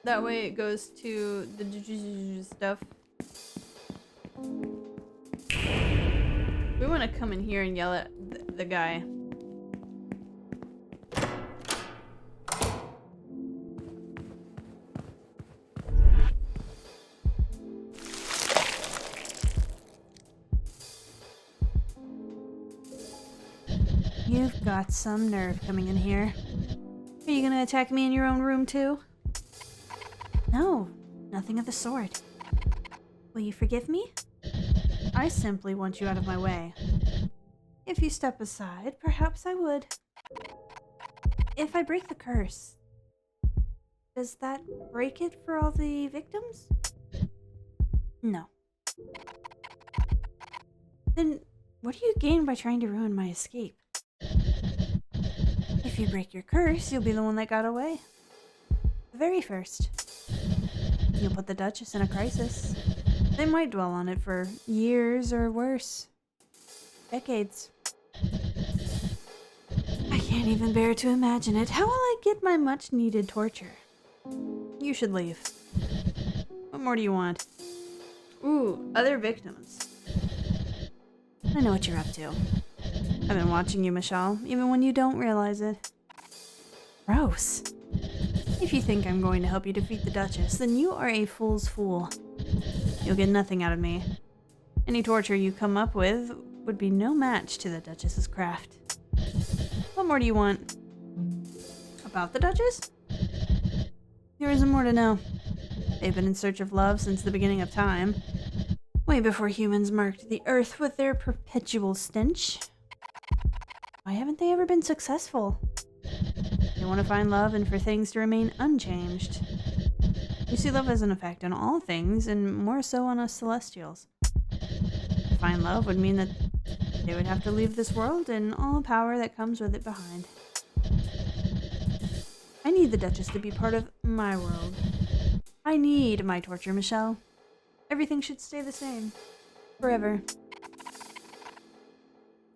That way it goes to the stuff. We want to come in here and yell at the guy. You've got some nerve coming in here. Are you gonna attack me in your own room too? No, nothing of the sort. Will you forgive me? I simply want you out of my way. If you step aside, perhaps I would. If I break the curse, does that break it for all the victims? No. Then what do you gain by trying to ruin my escape? If you break your curse, you'll be the one that got away. The very first. You'll put the Duchess in a crisis. They might dwell on it for years or worse. Decades. I can't even bear to imagine it. How will I get my much-needed torture? You should leave. What more do you want? Ooh, other victims. I know what you're up to. I've been watching you, Michelle, even when you don't realize it. Gross. If you think I'm going to help you defeat the Duchess, then you are a fool's fool. You'll get nothing out of me. Any torture you come up with would be no match to the Duchess's craft. What more do you want? About the Duchess? There isn't more to know. They've been in search of love since the beginning of time. Way before humans marked the earth with their perpetual stench. Why haven't they ever been successful? They want to find love and for things to remain unchanged. You see love as an effect on all things, and more so on us Celestials. To find love would mean that they would have to leave this world and all power that comes with it behind. I need the Duchess to be part of my world. I need my torture, Michelle. Everything should stay the same. Forever.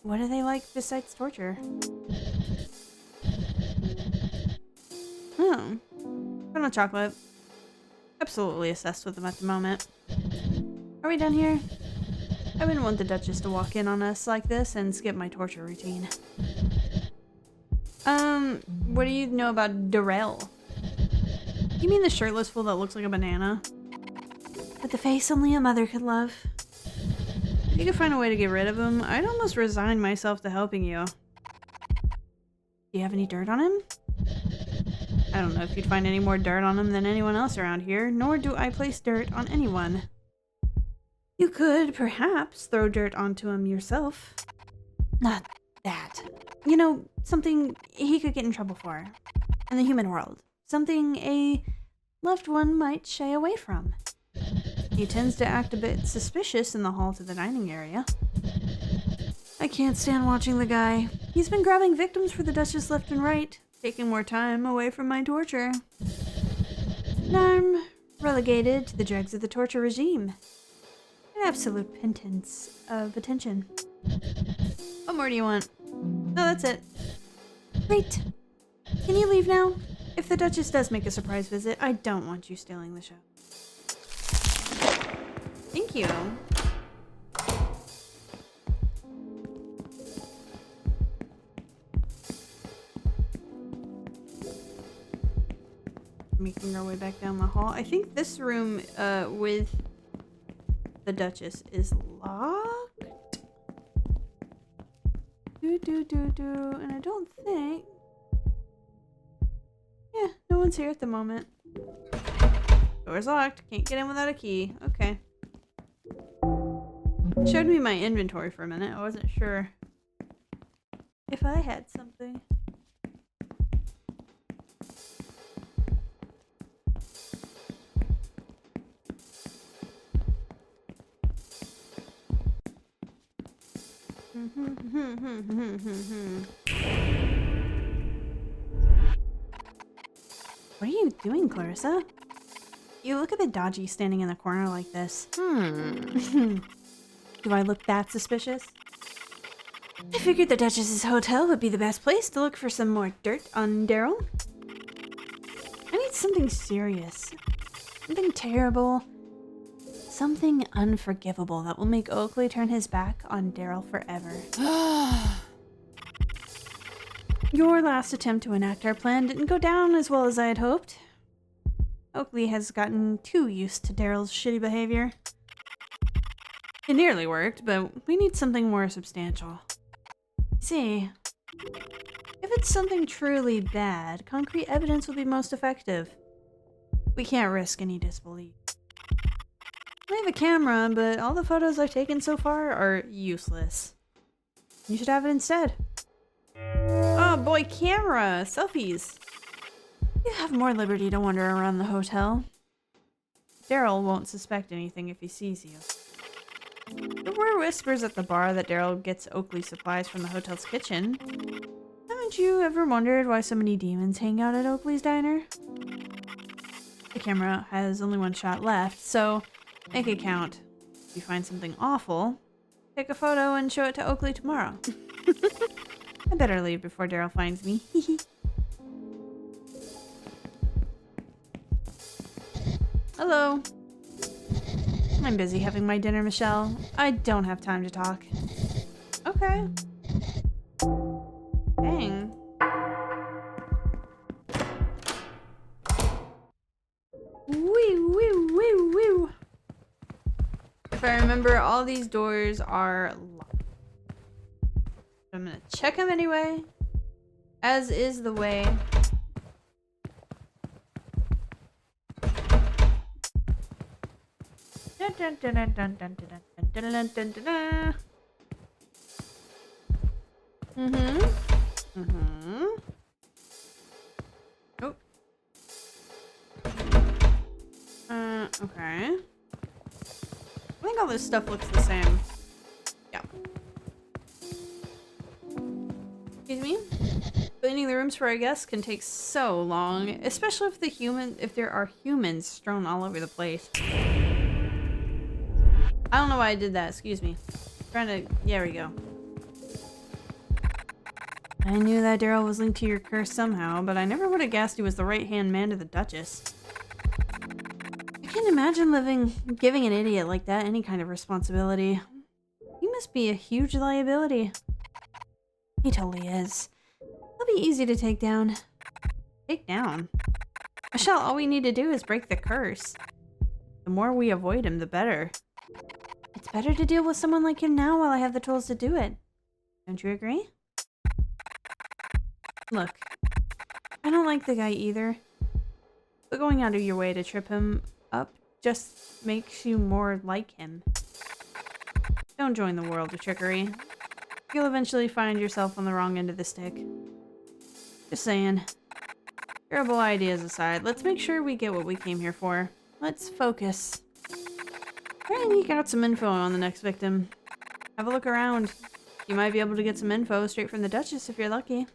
What do they like besides torture? Oh. Vanilla chocolate. Absolutely obsessed with them at the moment. Are we done here? I wouldn't want the Duchess to walk in on us like this and skip my torture routine. What do you know about Darrel? You mean the shirtless fool that looks like a banana? With the face only a mother could love. If you could find a way to get rid of him, I'd almost resign myself to helping you. Do you have any dirt on him? I don't know if you'd find any more dirt on him than anyone else around here, nor do I place dirt on anyone. You could, perhaps, throw dirt onto him yourself. Not that. You know, something he could get in trouble for. In the human world. Something a loved one might shy away from. He tends to act a bit suspicious in the hall to the dining area. I can't stand watching the guy. He's been grabbing victims for the Duchess left and right, taking more time away from my torture. Now I'm relegated to the dregs of the torture regime. An absolute penance of attention. What more do you want? No, that's it. Great. Can you leave now? If the Duchess does make a surprise visit, I don't want you stealing the show. Thank you. Making our way back down the hall. I think this room with the Duchess is locked. And I don't think... Yeah, no one's here at the moment. Door's locked. Can't get in without a key. Okay. It showed me my inventory for a minute. I wasn't sure if I had something. What are you doing, Clarissa? You look a bit dodgy standing in the corner like this. Do I look that suspicious? I figured the Duchess's hotel would be the best place to look for some more dirt on Darrel. I need something serious. Something terrible. Something unforgivable that will make Oakley turn his back on Darrel forever. Your last attempt to enact our plan didn't go down as well as I had hoped. Oakley has gotten too used to Darrel's shitty behavior. It nearly worked, but we need something more substantial. See, if it's something truly bad, concrete evidence will be most effective. We can't risk any disbelief. I have a camera, but all the photos I've taken so far are useless. You should have it instead. Oh boy, camera! Selfies! You have more liberty to wander around the hotel. Darrel won't suspect anything if he sees you. There were whispers at the bar that Darrel gets Oakley supplies from the hotel's kitchen. Haven't you ever wondered why so many demons hang out at Oakley's diner? The camera has only one shot left, so make it count. If you find something awful, take a photo and show it to Oakley tomorrow. I better leave before Darrel finds me. Hello. I'm busy having my dinner, Michelle. I don't have time to talk. Okay. Dang. Wee, wee, wee, wee. If I remember, all these doors are locked. I'm gonna check them anyway, as is the way. Dun, dun, dun, dun, dun, dun, dun, dun, dun, dun, dun. Oh. Okay. I think all this stuff looks the same. Yeah. Excuse me? Cleaning the rooms for our guests can take so long, especially if there are humans strewn all over the place. I don't know why I did that, excuse me. There we go. I knew that Darrel was linked to your curse somehow, but I never would have guessed he was the right-hand man to the Duchess. I can't imagine giving an idiot like that any kind of responsibility. He must be a huge liability. He totally is. He'll be easy to take down. Take down? Michelle, all we need to do is break the curse. The more we avoid him, the better. It's better to deal with someone like him now while I have the tools to do it. Don't you agree? Look, I don't like the guy either, but going out of your way to trip him up just makes you more like him. Don't join the world of trickery. You'll eventually find yourself on the wrong end of the stick. Just saying. Terrible ideas aside, let's make sure we get what we came here for. Let's focus. Try and eke out some info on the next victim. Have a look around. You might be able to get some info straight from the Duchess if you're lucky.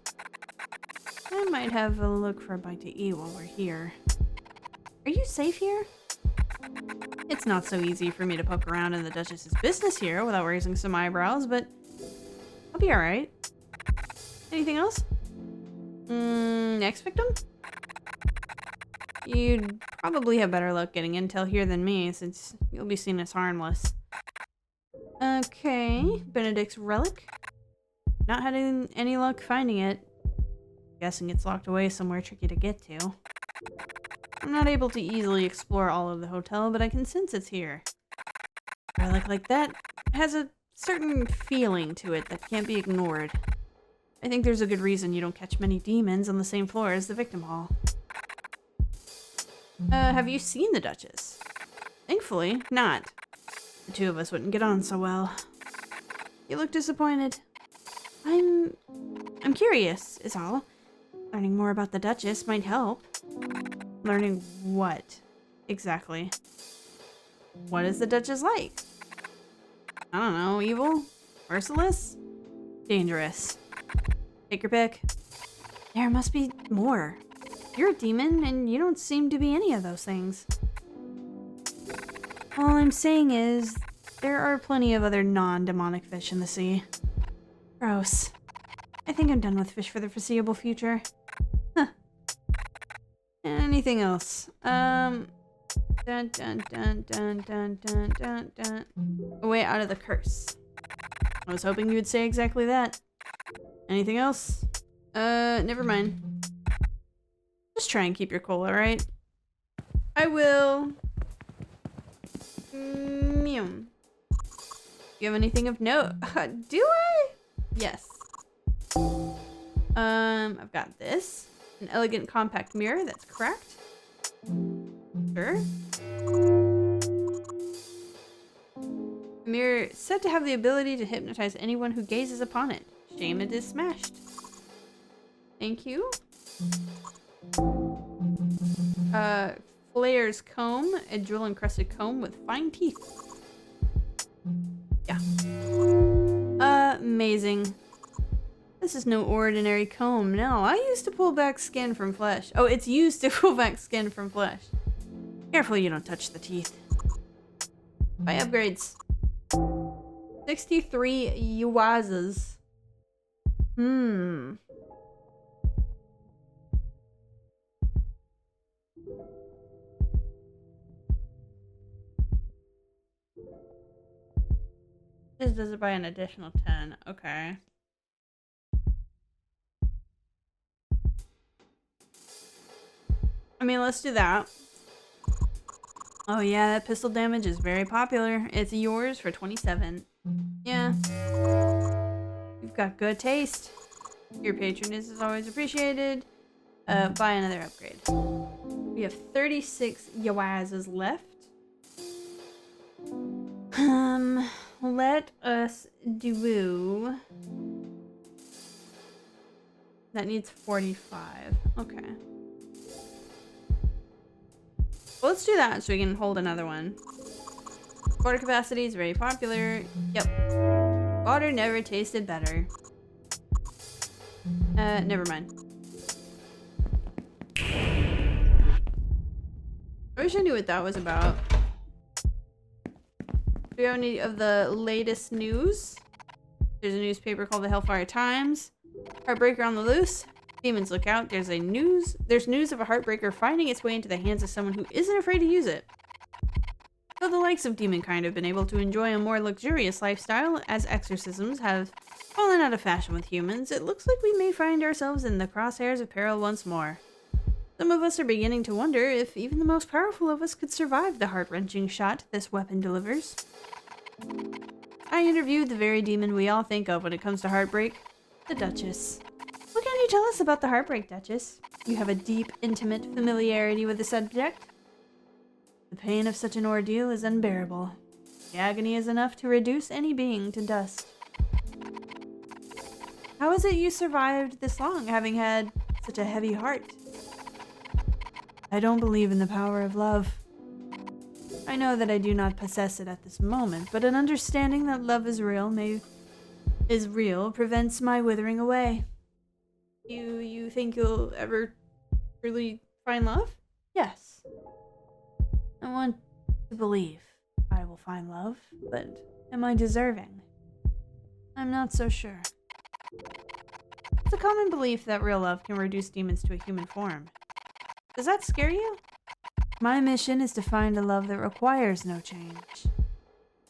I might have a look for a bite to eat while we're here. Are you safe here? It's not so easy for me to poke around in the Duchess's business here without raising some eyebrows, but I'll be alright. Anything else? Next victim? You'd probably have better luck getting intel here than me, since you'll be seen as harmless. Okay, Benedict's relic. Not having any luck finding it. Guessing it's locked away somewhere tricky to get to. I'm not able to easily explore all of the hotel, but I can sense it's here. A relic like that has a certain feeling to it that can't be ignored. I think there's a good reason you don't catch many demons on the same floor as the victim hall. Have you seen the Duchess? Thankfully, not. The two of us wouldn't get on so well. You look disappointed. I'm curious, is all. Learning more about the Duchess might help. Learning what? Exactly. What is the Duchess like? I don't know, evil? Merciless? Dangerous? Take your pick. There must be more. You're a demon, and you don't seem to be any of those things. All I'm saying is, there are plenty of other non-demonic fish in the sea. Gross. I think I'm done with fish for the foreseeable future. Huh. Anything else? Dun dun dun dun dun dun dun dun. A way out of the curse. I was hoping you would say exactly that. Anything else? Never mind. Just try and keep your cool, alright? I will. You have anything of note? Do I? Yes. I've got this. An elegant compact mirror that's cracked. Sure. A mirror said to have the ability to hypnotize anyone who gazes upon it. Shame it is smashed. Thank you. Flair's comb, a drill-encrusted comb with fine teeth. Yeah. Amazing. This is no ordinary comb. No, I used to pull back skin from flesh. Oh, it's used to pull back skin from flesh. Careful you don't touch the teeth. Buy upgrades. 63 yuazas. This does it by an additional 10. Okay. I mean, let's do that. Oh yeah, that pistol damage is very popular. It's yours for 27. Yeah. You've got good taste. Your patronage is always appreciated. Buy another upgrade. We have 36 yawazas left. Let us do... That needs 45. Okay. Well, let's do that so we can hold another one. Quarter capacity is very popular. Yep. Water never tasted better. Never mind. I wish I knew what that was about. Do we have any of the latest news? There's a newspaper called the Hellfire Times. Heartbreaker on the loose. Demons look out. There's news of a heartbreaker finding its way into the hands of someone who isn't afraid to use it. Though the likes of demonkind have been able to enjoy a more luxurious lifestyle, as exorcisms have fallen out of fashion with humans, it looks like we may find ourselves in the crosshairs of peril once more. Some of us are beginning to wonder if even the most powerful of us could survive the heart-wrenching shot this weapon delivers. I interviewed the very demon we all think of when it comes to heartbreak, the Duchess. What can you tell us about the heartbreak, Duchess? You have a deep, intimate familiarity with the subject. The pain of such an ordeal is unbearable. The agony is enough to reduce any being to dust. How is it you survived this long, having had such a heavy heart? I don't believe in the power of love. I know that I do not possess it at this moment, but an understanding that love is real prevents my withering away. You think you'll ever truly find love? Yes. I want to believe I will find love, but am I deserving? I'm not so sure. It's a common belief that real love can reduce demons to a human form. Does that scare you? My mission is to find a love that requires no change.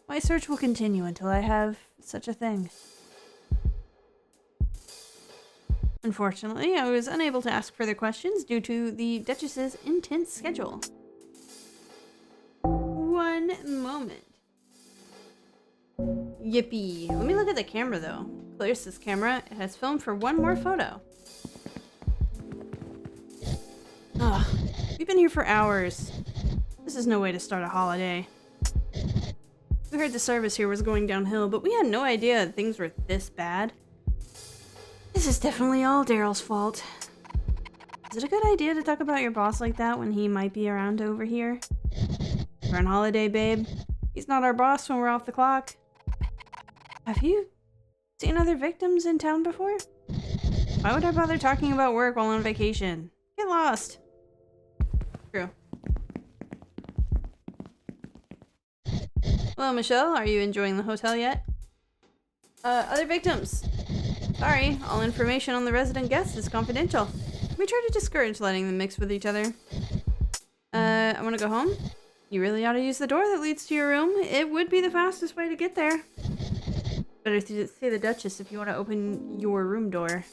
My search will continue until I have such a thing. Unfortunately, I was unable to ask further questions due to the Duchess's intense schedule. One moment. Yippee. Let me look at the camera though. Clarissa's camera has filmed for one more photo. Ugh. We've been here for hours. This is no way to start a holiday. We heard the service here was going downhill, but we had no idea that things were this bad. This is definitely all Darrel's fault. Is it a good idea to talk about your boss like that when he might be around over here? We're on holiday, babe. He's not our boss when we're off the clock. Have you seen other victims in town before? Why would I bother talking about work while on vacation? Get lost. True. Hello, Michelle. Are you enjoying the hotel yet? Other victims. Sorry, all information on the resident guests is confidential. We try to discourage letting them mix with each other. I want to go home. You really ought to use the door that leads to your room. It would be the fastest way to get there. Better see the Duchess if you want to open your room door.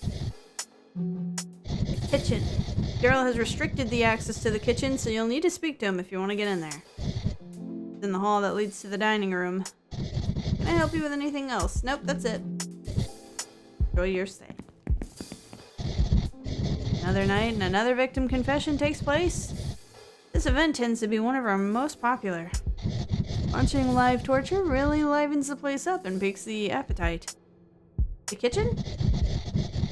The kitchen. Darrel has restricted the access to the kitchen, so you'll need to speak to him if you want to get in there. It's in the hall that leads to the dining room. Can I help you with anything else? Nope, that's it. Enjoy your stay. Another night and another victim confession takes place. This event tends to be one of our most popular. Watching live torture really livens the place up and piques the appetite. The kitchen?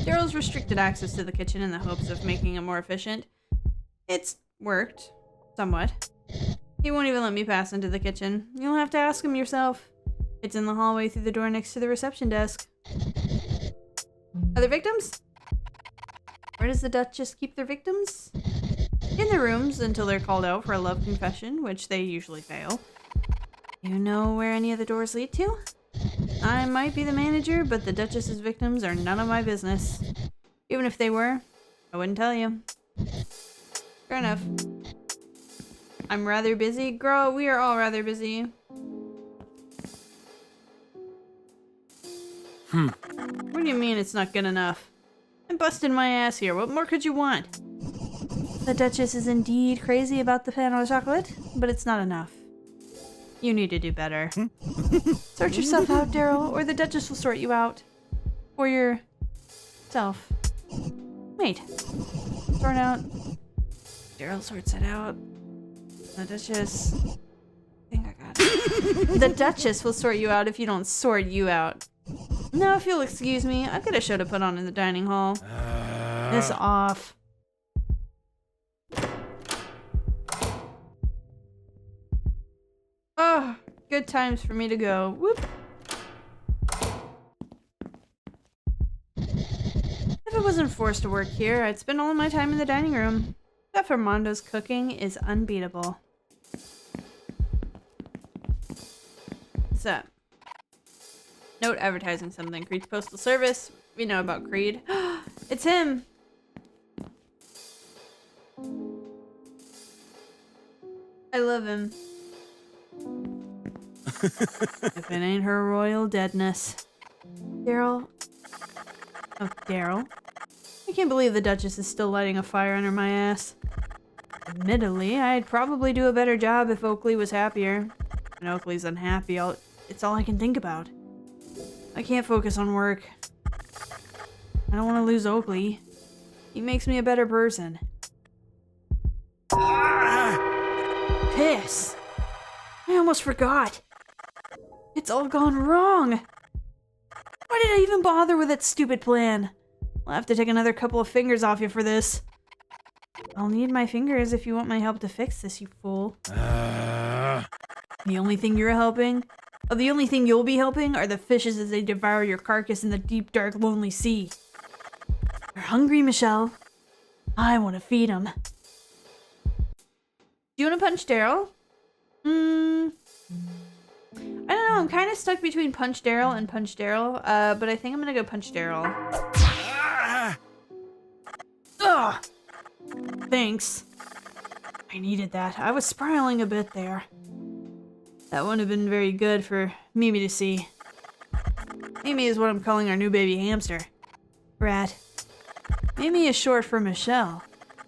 Darrel's restricted access to the kitchen in the hopes of making it more efficient. It's worked. Somewhat. He won't even let me pass into the kitchen. You'll have to ask him yourself. It's in the hallway through the door next to the reception desk. Other victims? Where does the Duchess keep their victims? In their rooms until they're called out for a love confession, which they usually fail. You know where any of the doors lead to? I might be the manager, but the Duchess's victims are none of my business. Even if they were, I wouldn't tell you. Fair enough. I'm rather busy. Girl, we are all rather busy. What do you mean it's not good enough? I'm busting my ass here. What more could you want? The Duchess is indeed crazy about the pan au chocolate, but it's not enough. You need to do better. Sort yourself out, Darrel, or the Duchess will sort you out. For yourself. Wait. Sort out. Darrel sorts it out. The Duchess. I think I got it. The Duchess will sort you out if you don't sort you out. Now, if you'll excuse me, I've got a show to put on in the dining hall. This off. Oh, good times for me to go. Whoop. If I wasn't forced to work here, I'd spend all my time in the dining room. Chef Armando's cooking is unbeatable. What's up? Note advertising something. Creed's Postal Service. We know about Creed. It's him! I love him. If it ain't her royal deadness. Darrel. Oh, Darrel. I can't believe the Duchess is still lighting a fire under my ass. Admittedly, I'd probably do a better job if Oakley was happier. When Oakley's unhappy, it's all I can think about. I can't focus on work. I don't want to lose Oakley. He makes me a better person. Piss! I almost forgot. It's all gone wrong. Why did I even bother with that stupid plan? I'll have to take another couple of fingers off you for this. I'll need my fingers if you want my help to fix this, you fool. The only thing you're helping? Oh, the only thing you'll be helping are the fishes as they devour your carcass in the deep, dark, lonely sea. You're hungry, Michelle. I want to feed them. Do you want to punch Darrel? I don't know. I'm kind of stuck between punch Darrel and punch Darrel, but I think I'm gonna go punch Darrel. Ugh! Thanks. I needed that. I was spiraling a bit there. That wouldn't have been very good for Mimi to see. Mimi is what I'm calling our new baby hamster. Rat. Mimi is short for Michelle.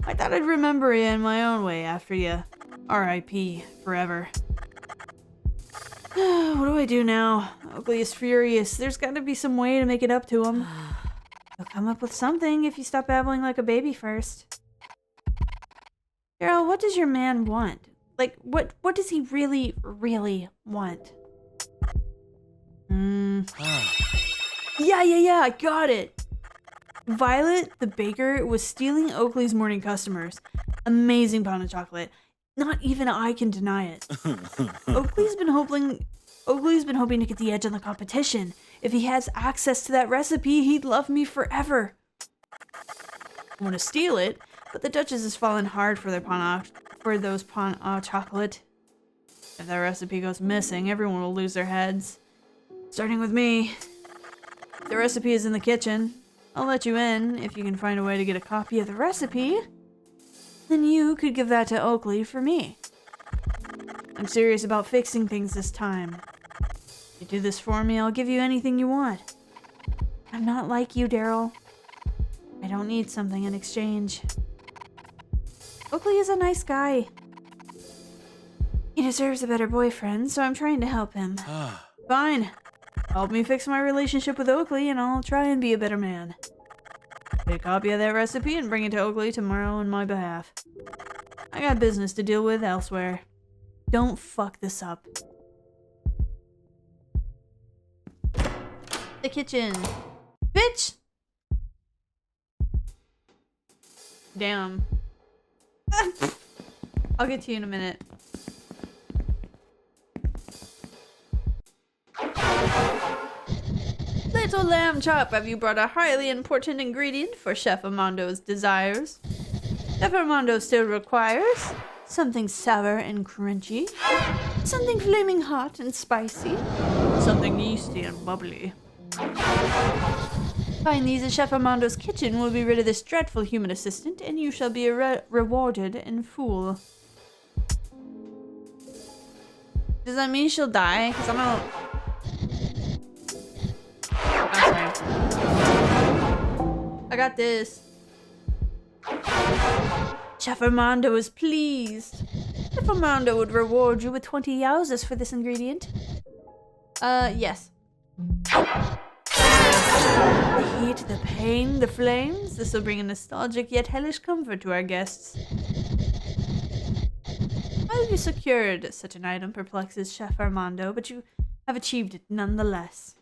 I thought I'd remember you in my own way after you. R.I.P. forever. What do I do now? Oakley is furious. There's got to be some way to make it up to him. He'll come up with something if you stop babbling like a baby first. Darrel, what does your man want? Like, what does he really, really want? Yeah, I got it! Violet, the baker, was stealing Oakley's morning customers. Amazing pound of chocolate. Not even I can deny it. Oakley's been hoping to get the edge on the competition. If he has access to that recipe, he'd love me forever. I want to steal it, but the Duchess has fallen hard for those pain au chocolate. If that recipe goes missing, everyone will lose their heads. Starting with me. The recipe is in the kitchen. I'll let you in if you can find a way to get a copy of the recipe. then you could give that to Oakley for me. I'm serious about fixing things this time. If you do this for me, I'll give you anything you want. I'm not like you, Darrel. I don't need something in exchange. Oakley is a nice guy. He deserves a better boyfriend, so I'm trying to help him. Fine. Help me fix my relationship with Oakley, and I'll try and be a better man. Get a copy of that recipe and bring it to Oakley tomorrow on my behalf. I got business to deal with elsewhere. Don't fuck this up. The kitchen. Bitch! Damn. I'll get to you in a minute. Little lamb chop, have you brought a highly important ingredient for Chef Armando's desires? Chef Armando still requires something sour and crunchy, something flaming hot and spicy, something yeasty and bubbly. Find these in Chef Armando's kitchen. We'll be rid of this dreadful human assistant, and you shall be rewarded in full. Does that mean she'll die? Because I'm not... I'm sorry. I got this. Chef Armando is pleased. Chef Armando would reward you with 20 yowzas for this ingredient. Yes. The heat, the pain, the flames. This will bring a nostalgic yet hellish comfort to our guests. How have you secured such an item perplexes Chef Armando, but you have achieved it nonetheless.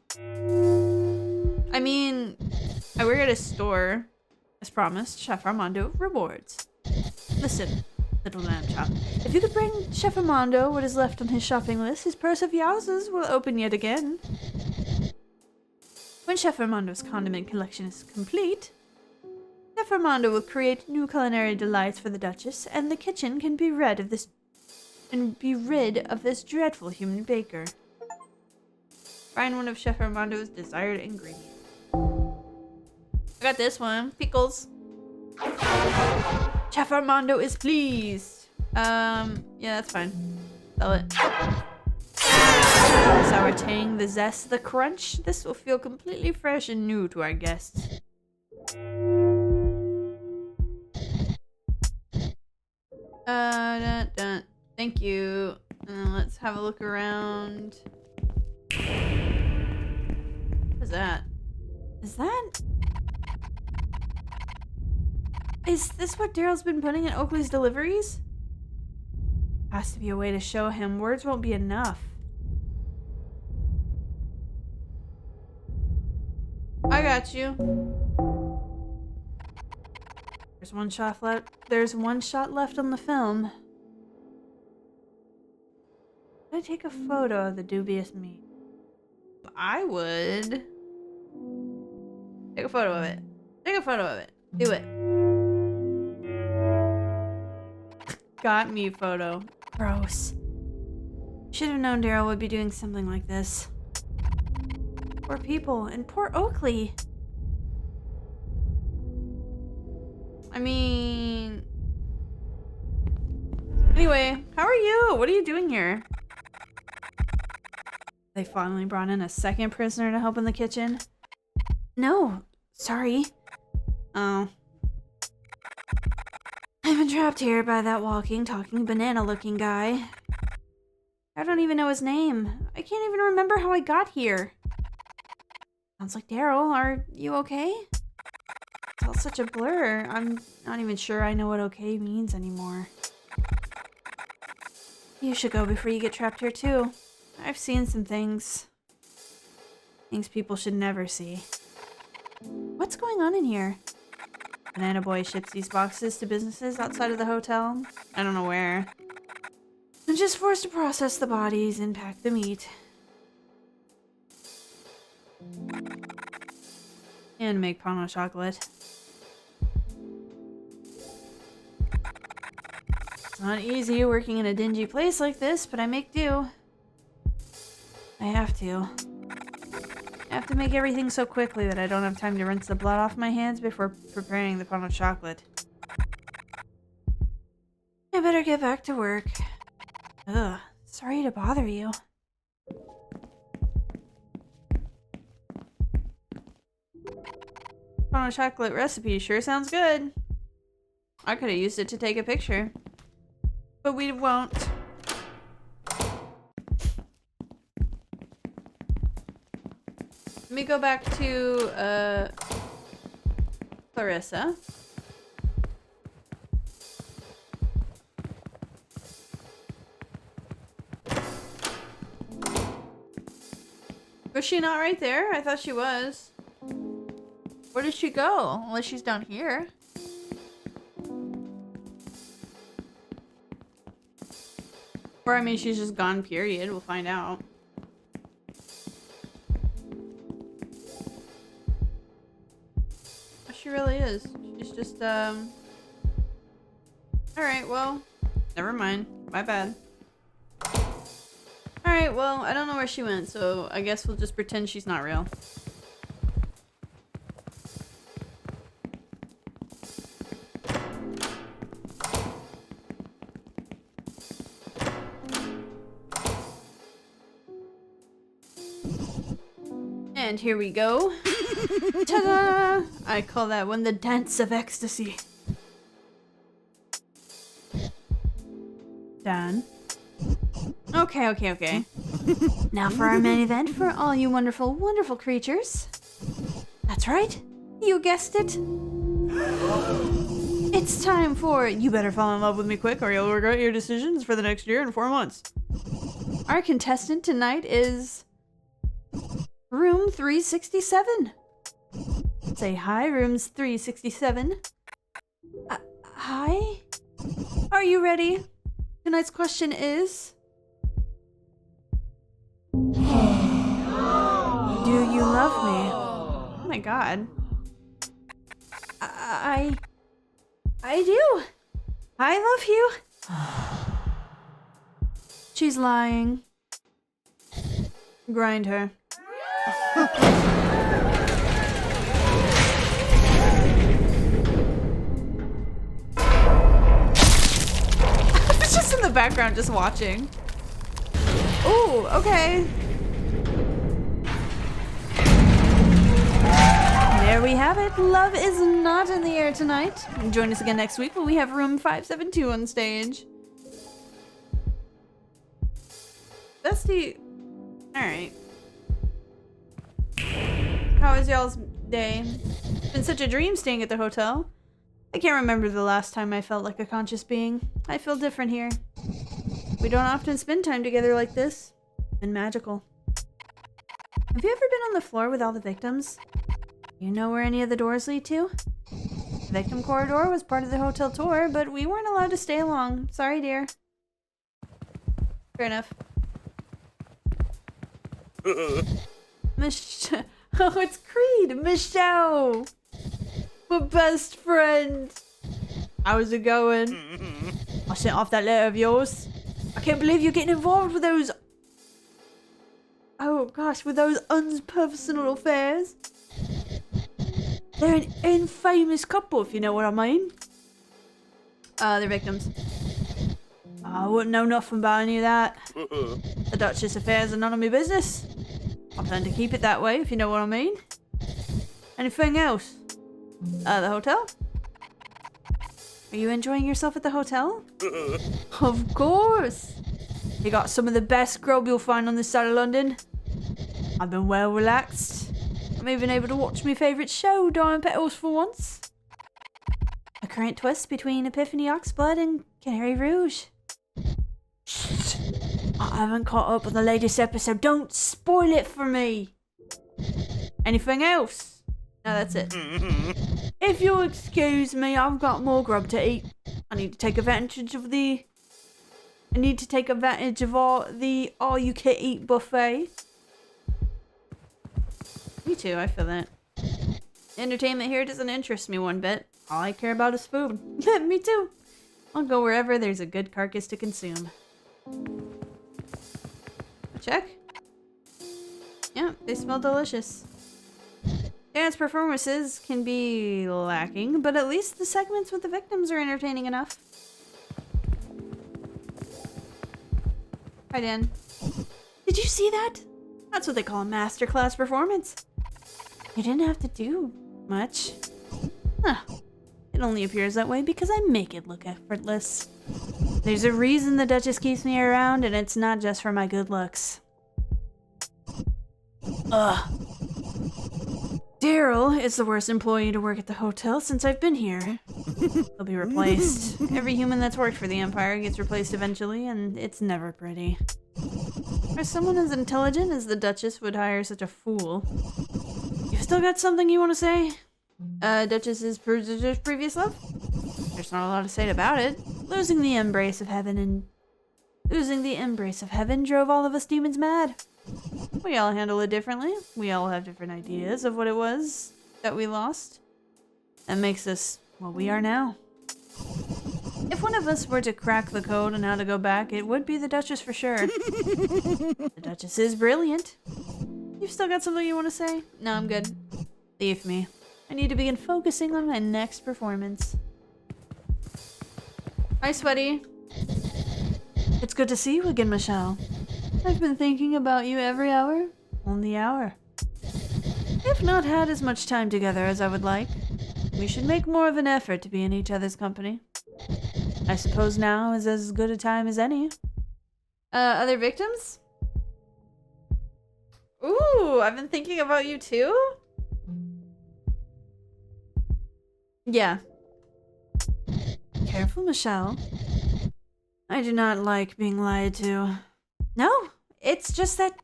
I mean, I work at a store. As promised, Chef Armando rewards. Listen, little lamb chop. If you could bring Chef Armando what is left on his shopping list, his purse of yowzas will open yet again. When Chef Armando's condiment collection is complete, Chef Armando will create new culinary delights for the Duchess, and the kitchen can be rid of this dreadful human baker. Find one of Chef Armando's desired ingredients. I got this one. Pickles. Chef Armando is pleased. Yeah, that's fine. Sell it. Sour tang, the zest, the crunch. This will feel completely fresh and new to our guests. Thank you. Let's have a look around. What is that? Is this what Darrel's been putting in Oakley's deliveries? Has to be a way to show him. Words won't be enough. I got you. There's one shot left on the film. Should I take a photo of the dubious meat? I would. Take a photo of it. Take a photo of it. Do it. Got me photo. Gross. Should have known Darrel would be doing something like this. Poor people, and poor Oakley. I mean... Anyway, how are you? What are you doing here? They finally brought in a second prisoner to help in the kitchen? No, sorry. Oh. I've been trapped here by that walking, talking, banana-looking guy. I don't even know his name. I can't even remember how I got here. Sounds like Darrel. Are you okay? It's all such a blur. I'm not even sure I know what okay means anymore. You should go before you get trapped here too. I've seen some things. Things people should never see. What's going on in here? Banana Boy ships these boxes to businesses outside of the hotel. I don't know where. I'm just forced to process the bodies and pack the meat. And make Pano chocolate. It's not easy working in a dingy place like this, but I make do. I have to. I have to make everything so quickly that I don't have time to rinse the blood off my hands before preparing the Pano chocolate. better get back to work. Ugh, sorry to bother you. On a chocolate recipe sure sounds good. I could have used it to take a picture. But we won't. Let me go back to, Clarissa. Was she not right there? I thought she was. Where did she go? Unless she's down here. Or, I mean, she's just gone, period. We'll find out. Oh, she really is. She's just, Alright, well, never mind. My bad. Alright, well, I don't know where she went, so I guess we'll just pretend she's not real. And here we go. Ta-da! I call that one the dance of ecstasy. Dan. Okay. Now for our main event for all you wonderful, wonderful creatures. That's right. You guessed it. It's time for You Better Fall in Love with Me Quick or You'll Regret Your Decisions for the Next Year and 4 months. Our contestant tonight is Room 367. Say hi, Rooms 367. Hi? Are you ready? Tonight's question is... Do you love me? Oh my god. I do. I love you. She's lying. Grind her. I was just in the background just watching. Ooh, okay. There we have it. Love is not in the air tonight. Join us again next week when we have room 572 on stage. Bestie. Alright. How was y'all's day? It's been such a dream staying at the hotel. I can't remember the last time I felt like a conscious being. I feel different here. We don't often spend time together like this. It's been magical. Have you ever been on the floor with all the victims? You know where any of the doors lead to? The victim corridor was part of the hotel tour, but we weren't allowed to stay long. Sorry, dear. Fair enough. Oh, it's Creed! Michelle! My best friend! How's it going? I sent off that letter of yours. I can't believe you're getting involved with those... Oh gosh, with those unpersonal affairs. They're an infamous couple, if you know what I mean. They're victims. I wouldn't know nothing about any of that. The Duchess affairs are none of my business. I plan to keep it that way, if you know what I mean. Anything else? The hotel? Are you enjoying yourself at the hotel? Of course! You got some of the best grub you'll find on this side of London. I've been well relaxed. I'm even able to watch my favourite show, Diamond Petals, for once. A current twist between Epiphany Oxblood and Canary Rouge. Shh! I haven't caught up with the latest episode. Don't spoil it for me! Anything else? No, that's it. If you'll excuse me, I've got more grub to eat. I need to take advantage of all the all-you-can-eat buffet. Me too, I feel that. Entertainment here doesn't interest me one bit. All I care about is food. Me too. I'll go wherever there's a good carcass to consume. Check. Yeah, they smell delicious. Dance performances can be lacking, but at least the segments with the victims are entertaining enough. Hi, Dan. Did you see that? That's what they call a masterclass performance. You didn't have to do much. Huh. It only appears that way because I make it look effortless. There's a reason the Duchess keeps me around, and it's not just for my good looks. Ugh. Darrel is the worst employee to work at the hotel since I've been here. He'll be replaced. Every human that's worked for the Empire gets replaced eventually, and it's never pretty. Or someone as intelligent as the Duchess would hire such a fool. You've still got something you want to say? Duchess's previous love? There's not a lot to say about it. Losing the embrace of heaven drove all of us demons mad. We all handle it differently. We all have different ideas of what it was that we lost. That makes us what we are now. If one of us were to crack the code on how to go back, it would be the Duchess for sure. The Duchess is brilliant. You've still got something you want to say? No, I'm good. Leave me. I need to begin focusing on my next performance. Hi, Sweaty. It's good to see you again, Michelle. I've been thinking about you every hour on the hour. We've not had as much time together as I would like. We should make more of an effort to be in each other's company. I suppose now is as good a time as any. Other victims? Ooh, I've been thinking about you too? Yeah. Careful, Michelle. I do not like being lied to. No, it's just that...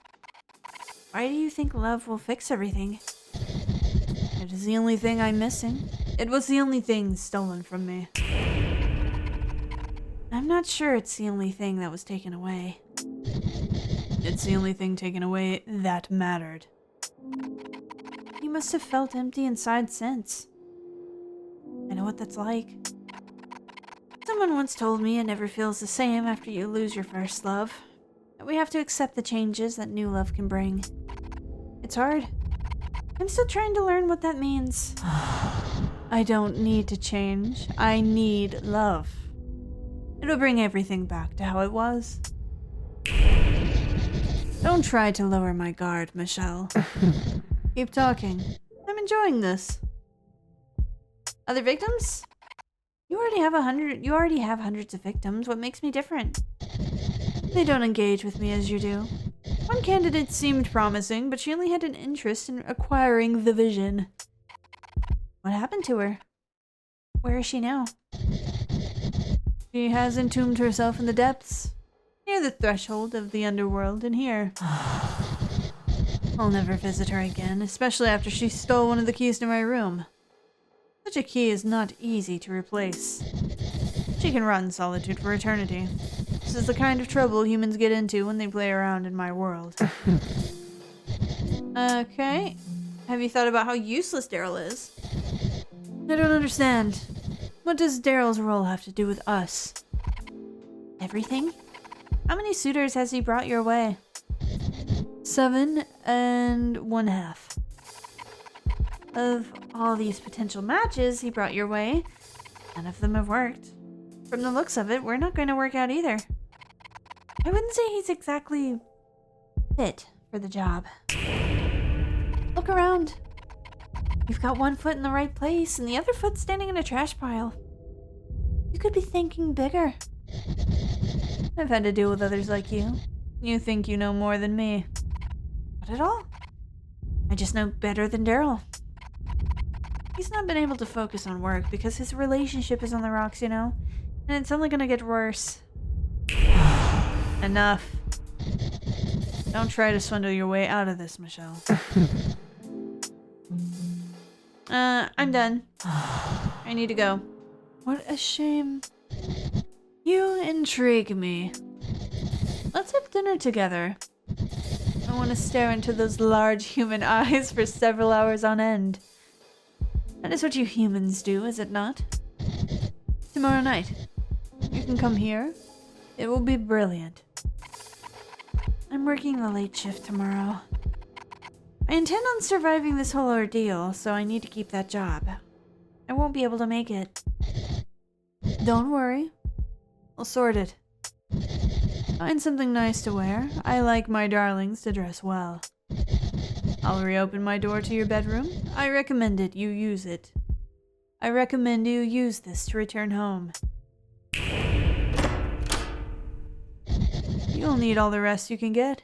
Why do you think love will fix everything? It is the only thing I'm missing. It was the only thing stolen from me. I'm not sure it's the only thing that was taken away. It's the only thing taken away that mattered. You must have felt empty inside since. I know what that's like. Someone once told me it never feels the same after you lose your first love. That we have to accept the changes that new love can bring. It's hard. I'm still trying to learn what that means. I don't need to change. I need love. It'll bring everything back to how it was. Don't try to lower my guard, Michelle. Keep talking. I'm enjoying this. Other victims? You already have hundreds of victims. What makes me different? They don't engage with me as you do. One candidate seemed promising, but she only had an interest in acquiring the vision. What happened to her? Where is she now? She has entombed herself in the depths, near the threshold of the underworld, and here. I'll never visit her again, especially after she stole one of the keys to my room. Such a key is not easy to replace. She can rot in solitude for eternity. This is the kind of trouble humans get into when they play around in my world. Okay. Have you thought about how useless Darrel is? I don't understand. What does Darrel's role have to do with us? Everything? How many suitors has he brought your way? 7 1/2. Of all these potential matches he brought your way, none of them have worked. From the looks of it, we're not going to work out either. I wouldn't say he's exactly fit for the job. Look around. You've got one foot in the right place and the other foot standing in a trash pile. You could be thinking bigger. I've had to deal with others like you. You think you know more than me. Not at all. I just know better than Darrel. He's not been able to focus on work because his relationship is on the rocks, you know? And it's only gonna get worse. Enough. Don't try to swindle your way out of this, Michelle. I'm done. I need to go. What a shame. You intrigue me. Let's have dinner together. I want to stare into those large human eyes for several hours on end. That is what you humans do, is it not? Tomorrow night. You can come here. It will be brilliant. I'm working the late shift tomorrow. I intend on surviving this whole ordeal, so I need to keep that job. I won't be able to make it. Don't worry. I'll sort it. Find something nice to wear. I like my darlings to dress well. I'll reopen my door to your bedroom. I recommend it. You use it. I recommend you use this to return home. You'll need all the rest you can get.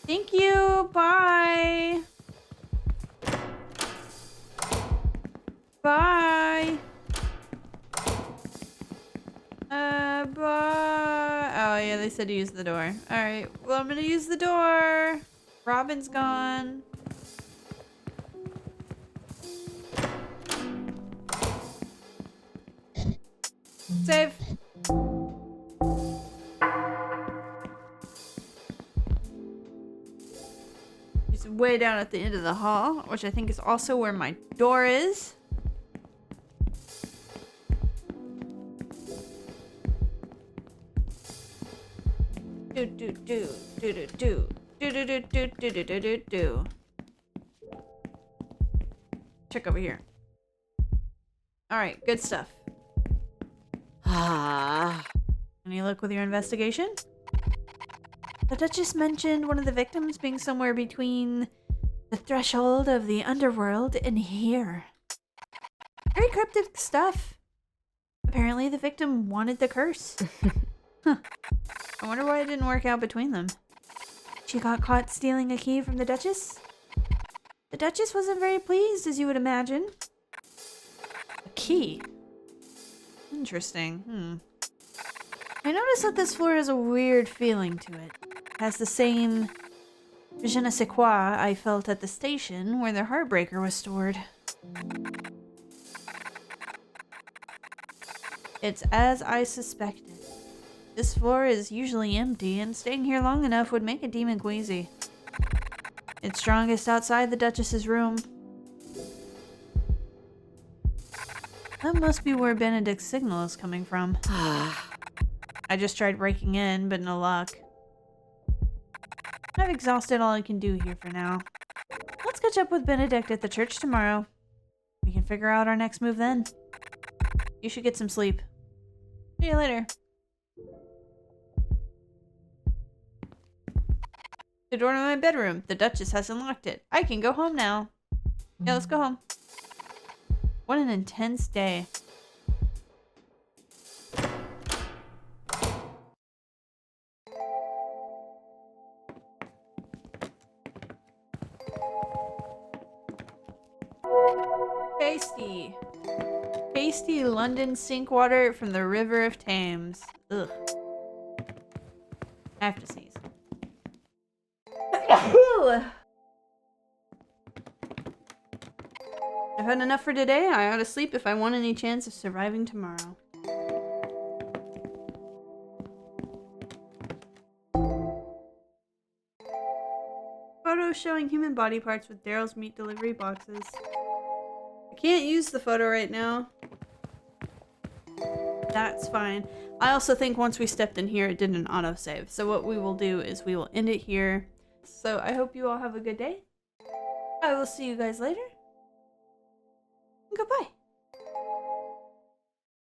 Thank you. Bye. Bye. Bye. Oh, yeah, they said to use the door. Alright, well, I'm gonna use the door. Robyn's gone. Save. It's way down at the end of the hall, which I think is also where my door is. Check over here. Alright, good stuff. Any luck with your investigation? The Duchess mentioned one of the victims being somewhere between the threshold of the underworld and here. Very cryptic stuff. Apparently the victim wanted the curse. Huh. I wonder why it didn't work out between them. She got caught stealing a key from the Duchess. The Duchess wasn't very pleased, as you would imagine. A key? Interesting. I noticed that this floor has a weird feeling to it. It has the same je ne sais quoi I felt at the station where the Heartbreaker was stored. It's as I suspected. This floor is usually empty, and staying here long enough would make a demon queasy. It's strongest outside the Duchess's room. That must be where Benedict's signal is coming from. I just tried breaking in, but no luck. I've exhausted all I can do here for now. Let's catch up with Benedict at the church tomorrow. We can figure out our next move then. You should get some sleep. See you later. The door to my bedroom. The Duchess hasn't locked it. I can go home now. Yeah, let's go home. What an intense day. Tasty. Tasty London sink water from the River of Thames. Ugh. I have to sneeze. I've had enough for today. I ought to sleep if I want any chance of surviving tomorrow. Photo showing human body parts with Darrel's meat delivery boxes. I can't use the photo right now. That's fine. I also think once we stepped in here, it did an autosave. So what we will do is we will end it here. So I hope you all have a good day. I will see you guys later. Goodbye.